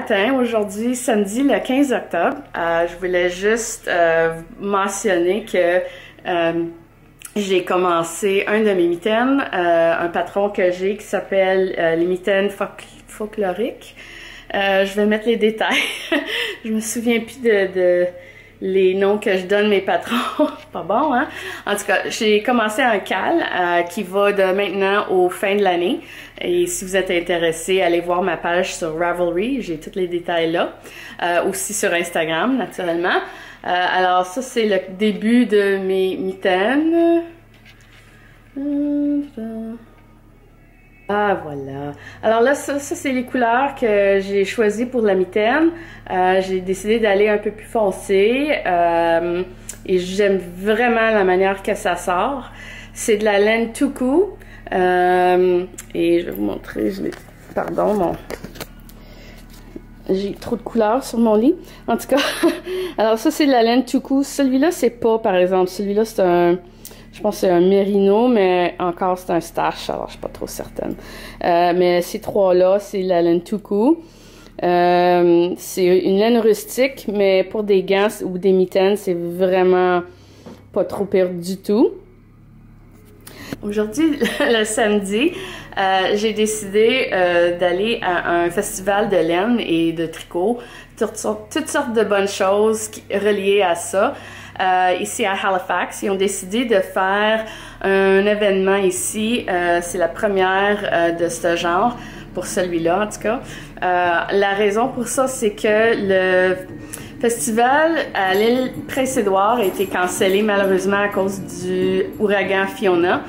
matin, aujourd'hui, samedi le 15 octobre. Je voulais juste mentionner que j'ai commencé un de mes mitaines, un patron que j'ai qui s'appelle les mitaines folkloriques. Je vais mettre les détails. Je me souviens plus de les noms que je donne mes patrons. Pas bon, hein? En tout cas, j'ai commencé un cal qui va de maintenant aux fins de l'année. Et si vous êtes intéressé, allez voir ma page sur Ravelry. J'ai tous les détails là. Aussi sur Instagram, naturellement. Alors ça, c'est le début de mes mitaines. Ah, voilà. Alors là, ça c'est les couleurs que j'ai choisies pour la mitaine. J'ai décidé d'aller un peu plus foncé. Et j'aime vraiment la manière que ça sort. C'est de la laine Tuku. Et je vais vous montrer. Pardon, j'ai trop de couleurs sur mon lit. En tout cas, alors ça c'est de la laine Tuku. Celui-là, c'est pas, par exemple. Celui-là, c'est un... Je pense que c'est un mérino, mais encore c'est un stache, alors je suis pas trop certaine. Mais ces trois-là, c'est la laine Tuku. C'est une laine rustique, mais pour des gants ou des mitaines, c'est vraiment pas trop pire du tout. Aujourd'hui, le samedi, j'ai décidé d'aller à un festival de laine et de tricot, toutes sortes de bonnes choses reliées à ça. Ici à Halifax, ils ont décidé de faire un événement ici. C'est la première de ce genre, pour celui-là en tout cas. La raison pour ça, c'est que le festival à l'île Prince-Édouard a été cancellé malheureusement à cause du ouragan Fiona.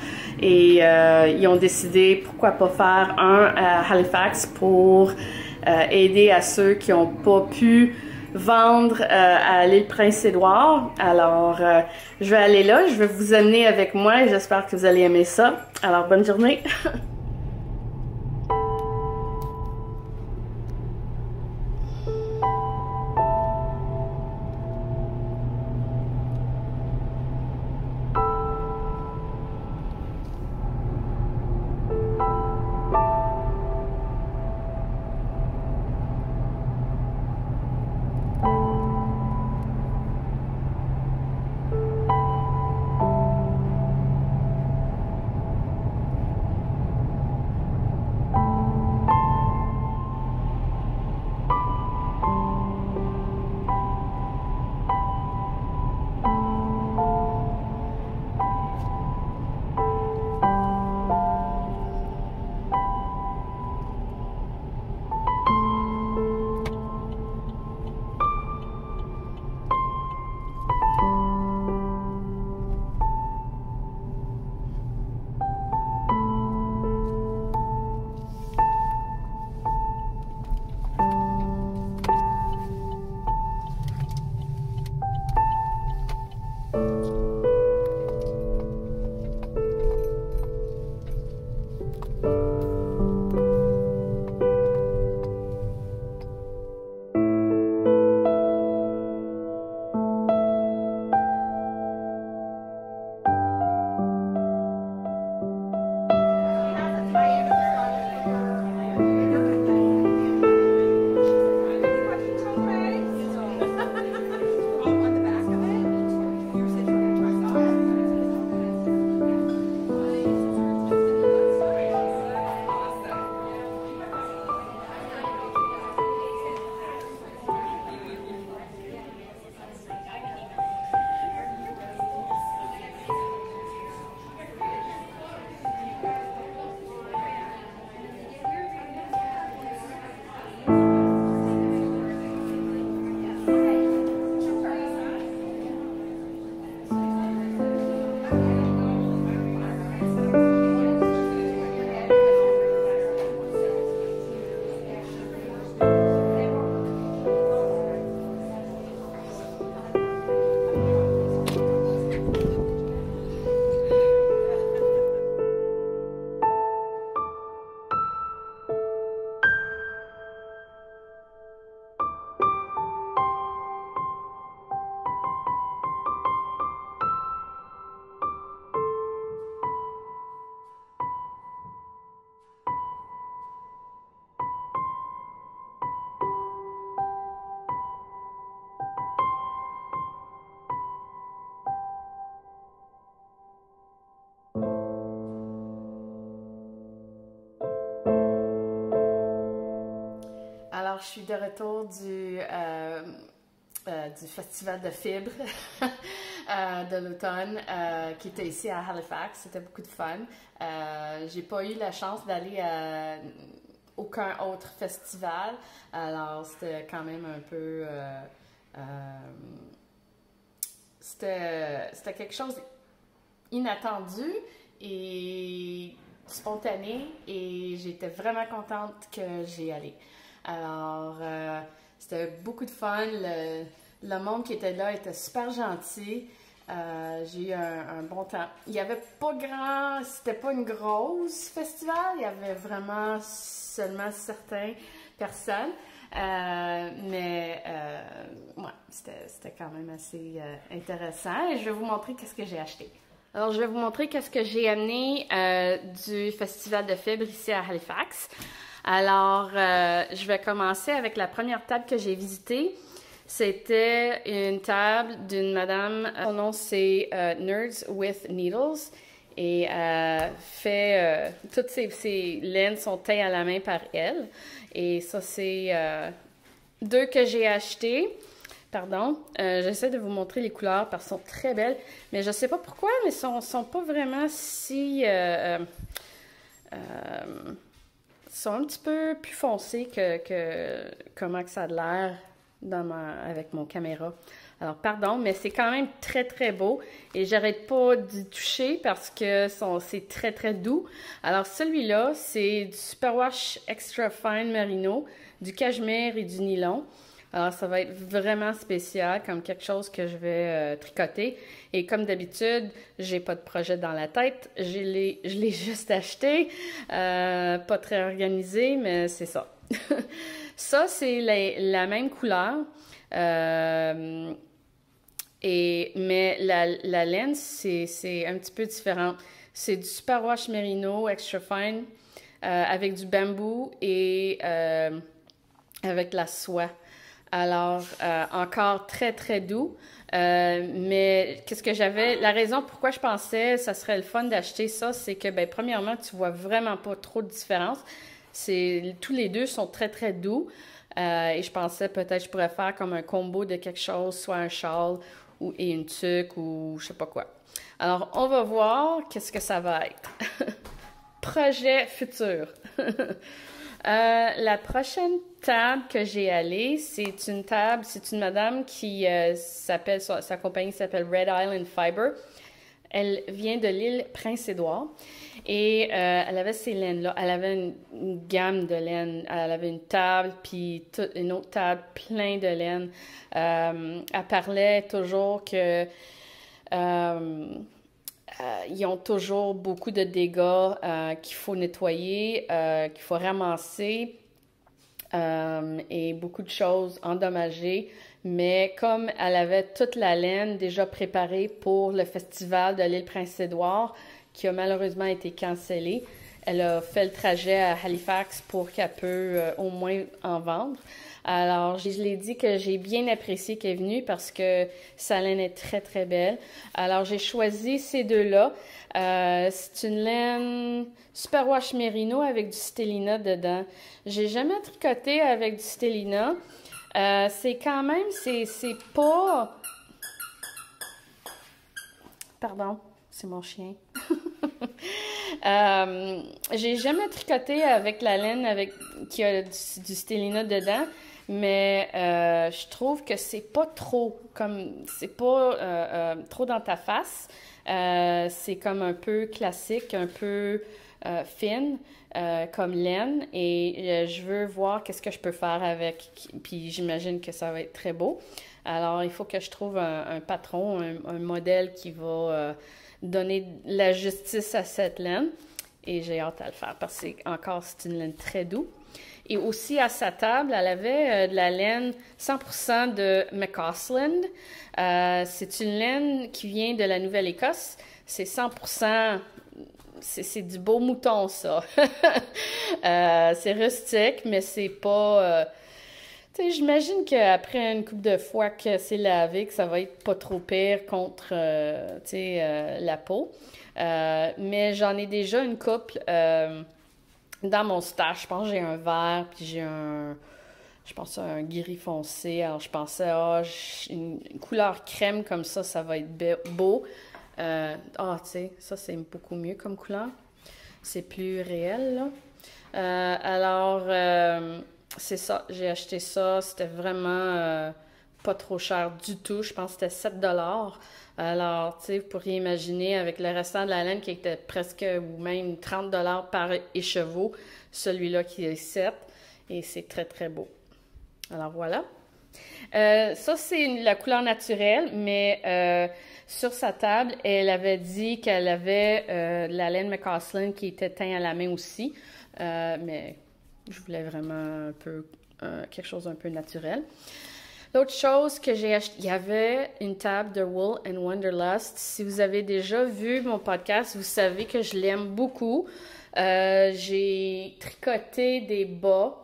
Et ils ont décidé pourquoi pas faire un à Halifax pour aider à ceux qui n'ont pas pu vendre à l'île Prince-Édouard. Alors, je vais aller là, je vais vous amener avec moi et j'espère que vous allez aimer ça. Alors, bonne journée! Je suis de retour du Festival de Fibres de l'automne qui était ici à Halifax. C'était beaucoup de fun. J'ai pas eu la chance d'aller à aucun autre festival, alors c'était quand même un peu... c'était quelque chose inattendu et spontané et j'étais vraiment contente que j'y allais. Alors, c'était beaucoup de fun. Le monde qui était là était super gentil. J'ai eu un bon temps. Il n'y avait pas grand... C'était pas une grosse festival. Il y avait vraiment seulement certaines personnes. Mais ouais, c'était quand même assez intéressant. Et je vais vous montrer qu'est-ce que j'ai acheté. Alors, je vais vous montrer qu'est-ce que j'ai amené du Festival de Fibres ici à Halifax. Alors, je vais commencer avec la première table que j'ai visitée. C'était une table d'une madame, son nom c'est Nerds with Needles. Et fait, toutes ses laines sont taillées à la main par elle. Et ça, c'est deux que j'ai achetées. Pardon, j'essaie de vous montrer les couleurs parce qu'elles sont très belles, mais je ne sais pas pourquoi, mais sont pas vraiment si... sont un petit peu plus foncées que comment que ça a l'air avec mon caméra. Alors, pardon, mais c'est quand même très, très beau et j'arrête pas d'y toucher parce que c'est très, très doux. Alors, celui-là, c'est du Superwash Extra Fine Merino, du cachemire et du nylon. Alors, ça va être vraiment spécial, comme quelque chose que je vais tricoter. Et comme d'habitude, j'ai pas de projet dans la tête. Je l'ai juste acheté. Pas très organisé, mais c'est ça. Ça, c'est la même couleur. Mais la laine, c'est un petit peu différent. C'est du Superwash Merino Extra Fine avec du bambou et avec de la soie. Alors, encore très, très doux. Mais qu'est-ce que j'avais... La raison pourquoi je pensais que ça serait le fun d'acheter ça, c'est que, ben, premièrement, tu vois vraiment pas trop de différence. Tous les deux sont très, très doux. Et je pensais peut-être je pourrais faire comme un combo de quelque chose, soit un châle et une tuque ou je sais pas quoi. Alors, on va voir qu'est-ce que ça va être. Projet futur. La prochaine table que j'ai allée, c'est une madame qui sa compagnie s'appelle Red Island Fiber. Elle vient de l'île Prince-Édouard et elle avait ces laines-là. Elle avait une gamme de laines. Elle avait une table, puis une autre table plein de laines. Elle parlait toujours que ils ont toujours beaucoup de dégâts qu'il faut nettoyer, qu'il faut ramasser et beaucoup de choses endommagées. Mais comme elle avait toute la laine déjà préparée pour le festival de l'île Prince-Édouard, qui a malheureusement été cancellé, elle a fait le trajet à Halifax pour qu'elle peut au moins en vendre. Alors, je l'ai dit que j'ai bien apprécié qu'elle est venue parce que sa laine est très, très belle. Alors, j'ai choisi ces deux-là. C'est une laine Superwash Merino avec du Stellina dedans. J'ai jamais tricoté avec du Stellina. C'est quand même, c'est pas... Pardon, c'est mon chien. J'ai jamais tricoté avec la laine qui a du Stellina dedans, mais je trouve que c'est pas trop trop dans ta face. C'est comme un peu classique, un peu fine comme laine et je veux voir qu'est-ce que je peux faire avec, puis j'imagine que ça va être très beau. Alors, il faut que je trouve un patron, un modèle qui va donner la justice à cette laine et j'ai hâte à le faire parce que c'est une laine très douce. Et aussi à sa table, elle avait de la laine 100% de McCausland. C'est une laine qui vient de la Nouvelle-Écosse. C'est 100%... C'est du beau mouton, ça. C'est rustique, mais c'est pas... tu sais, j'imagine qu'après une couple de fois que c'est lavé, que ça va être pas trop pire contre, la peau. Mais j'en ai déjà une couple dans mon stash. Je pense que j'ai un vert, puis j'ai un Je pensais à un gris foncé. Alors, je pensais, ah, une couleur crème comme ça va être beau. Tu sais, ça, c'est beaucoup mieux comme couleur. C'est plus réel, là. C'est ça. J'ai acheté ça. C'était vraiment pas trop cher du tout. Je pense que c'était 7 $. Alors, tu sais, vous pourriez imaginer avec le restant de la laine qui était presque ou même 30 $ par écheveau, celui-là qui est 7. Et c'est très, très beau. Alors, voilà. Ça, c'est la couleur naturelle, mais sur sa table, elle avait dit qu'elle avait de la laine McCausland qui était teint à la main aussi. Mais je voulais vraiment un peu quelque chose d'un peu naturel. L'autre chose que j'ai acheté, il y avait une table de Wool and Wanderlust. Si vous avez déjà vu mon podcast, vous savez que je l'aime beaucoup. J'ai tricoté des bas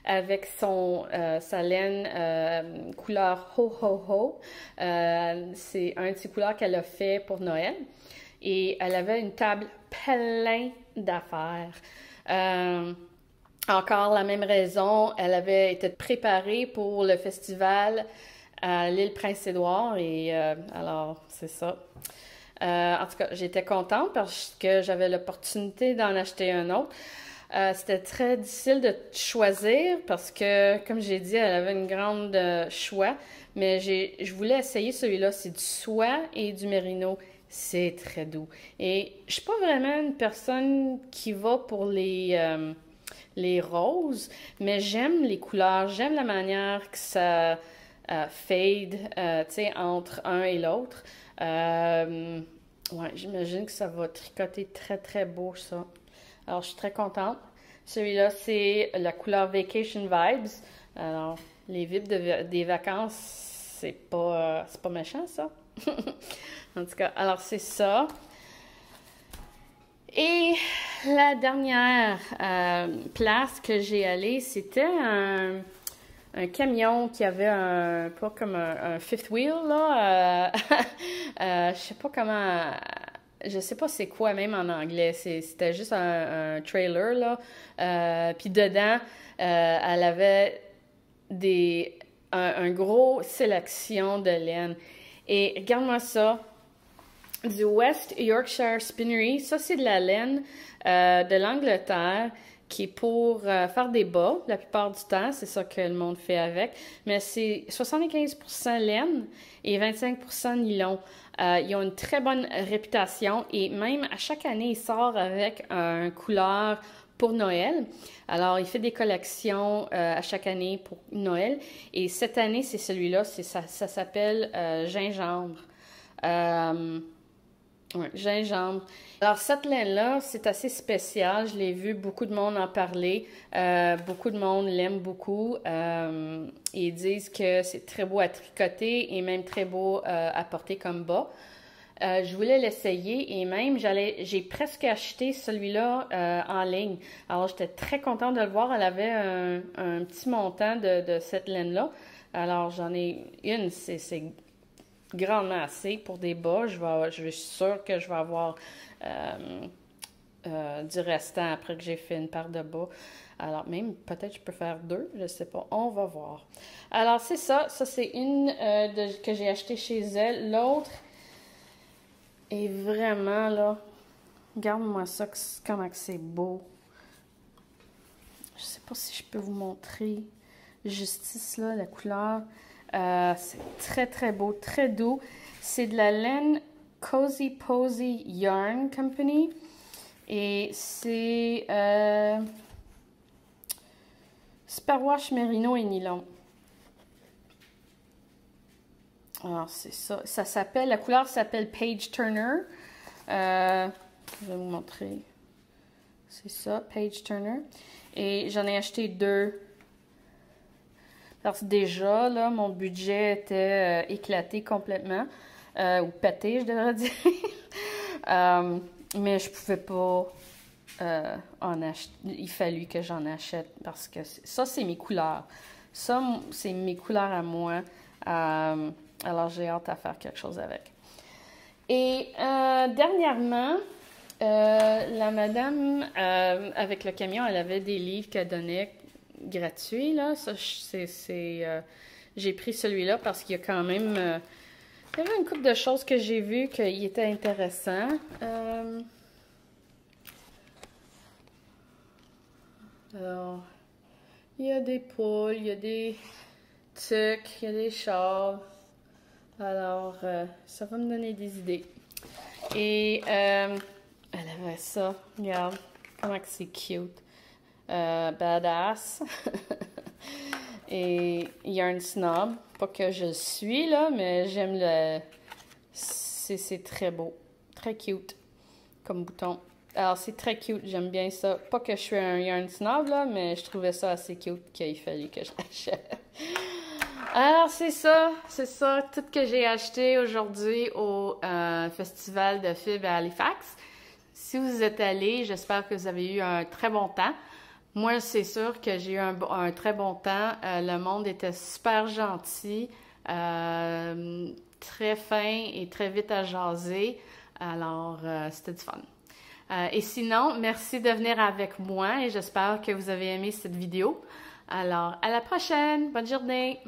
avec sa laine couleur Ho Ho Ho. C'est un de ses couleurs qu'elle a fait pour Noël. Et elle avait une table plein d'affaires. Encore la même raison, elle avait été préparée pour le festival à l'île Prince-Édouard et alors c'est ça. En tout cas, j'étais contente parce que j'avais l'opportunité d'en acheter un autre. C'était très difficile de choisir parce que, comme j'ai dit, elle avait une grande choix, mais je voulais essayer celui-là. C'est du soie et du mérino. C'est très doux. Et je suis pas vraiment une personne qui va pour les roses, mais j'aime les couleurs, j'aime la manière que ça fade, tu sais, entre un et l'autre. Ouais, j'imagine que ça va tricoter très, très beau, ça. Alors, je suis très contente. Celui-là, c'est la couleur Vacation Vibes. Alors, les vibes des vacances, c'est pas méchant, ça. En tout cas, alors c'est ça. Et la dernière place que j'ai allée, c'était un camion qui avait pas comme un fifth wheel, là. Je sais pas comment... Je sais pas c'est quoi même en anglais. C'était juste un trailer, là. Puis dedans, elle avait un gros sélection de laine. Et regarde-moi ça. Du West Yorkshire Spinnery. Ça, c'est de la laine de l'Angleterre qui est pour faire des bas la plupart du temps. C'est ça que le monde fait avec. Mais c'est 75% laine et 25% nylon. Ils ont une très bonne réputation et même à chaque année, ils sortent avec un couleur pour Noël. Alors, il fait des collections à chaque année pour Noël. Et cette année, c'est celui-là. Ça s'appelle Gingembre. Ouais, gingembre. Alors, cette laine-là, c'est assez spécial. Je l'ai vu beaucoup de monde en parler. Beaucoup de monde l'aime beaucoup. Ils disent que c'est très beau à tricoter et même très beau à porter comme bas. Je voulais l'essayer et même j'ai presque acheté celui-là en ligne. Alors, j'étais très contente de le voir. Elle avait un petit montant de cette laine-là. Alors, j'en ai une. C'est grandement assez pour des bas. Je suis sûre que je vais avoir du restant après que j'ai fait une paire de bas. Alors, même, peut-être je peux faire 2, je sais pas. On va voir. Alors, c'est ça. Ça, c'est une que j'ai achetée chez elle. L'autre est vraiment, là, regarde-moi ça, comment que c'est beau. Je sais pas si je peux vous montrer justice, là, la couleur. C'est très, très beau, très doux. C'est de la laine Cozy Posy Yarn Company. Et c'est Superwash Merino et Nylon. Alors, c'est ça. La couleur s'appelle Page Turner. Je vais vous montrer. C'est ça, Page Turner. Et j'en ai acheté 2. Parce que déjà, là, mon budget était éclaté complètement. Ou pété, je devrais dire. Mais je pouvais pas en acheter. Il fallut que j'en achète parce que ça, c'est mes couleurs. Ça, c'est mes couleurs à moi. Alors, j'ai hâte à faire quelque chose avec. Et dernièrement, la madame avec le camion, elle avait des livres qu'elle donnait gratuit, là. Ça, j'ai pris celui-là parce qu'il y a quand même... il y avait une couple de choses que j'ai vues qui étaient intéressantes. Alors, il y a des poules, il y a des tucs, il y a des chars. Alors, ça va me donner des idées. Et elle avait ça. Regarde comment que c'est cute. Badass. Et Yarn Snob. Pas que je le suis, là, mais j'aime le... C'est très beau. Très cute comme bouton. Alors, c'est très cute. J'aime bien ça. Pas que je suis un Yarn Snob, là, mais je trouvais ça assez cute qu'il fallait que je l'achète. Alors, c'est ça, tout que j'ai acheté aujourd'hui au Festival de Fibres à Halifax. Si vous êtes allés, j'espère que vous avez eu un très bon temps. Moi, c'est sûr que j'ai eu un très bon temps. Le monde était super gentil, très fin et très vite à jaser. Alors, c'était du fun. Et sinon, merci de venir avec moi et j'espère que vous avez aimé cette vidéo. Alors, à la prochaine! Bonne journée!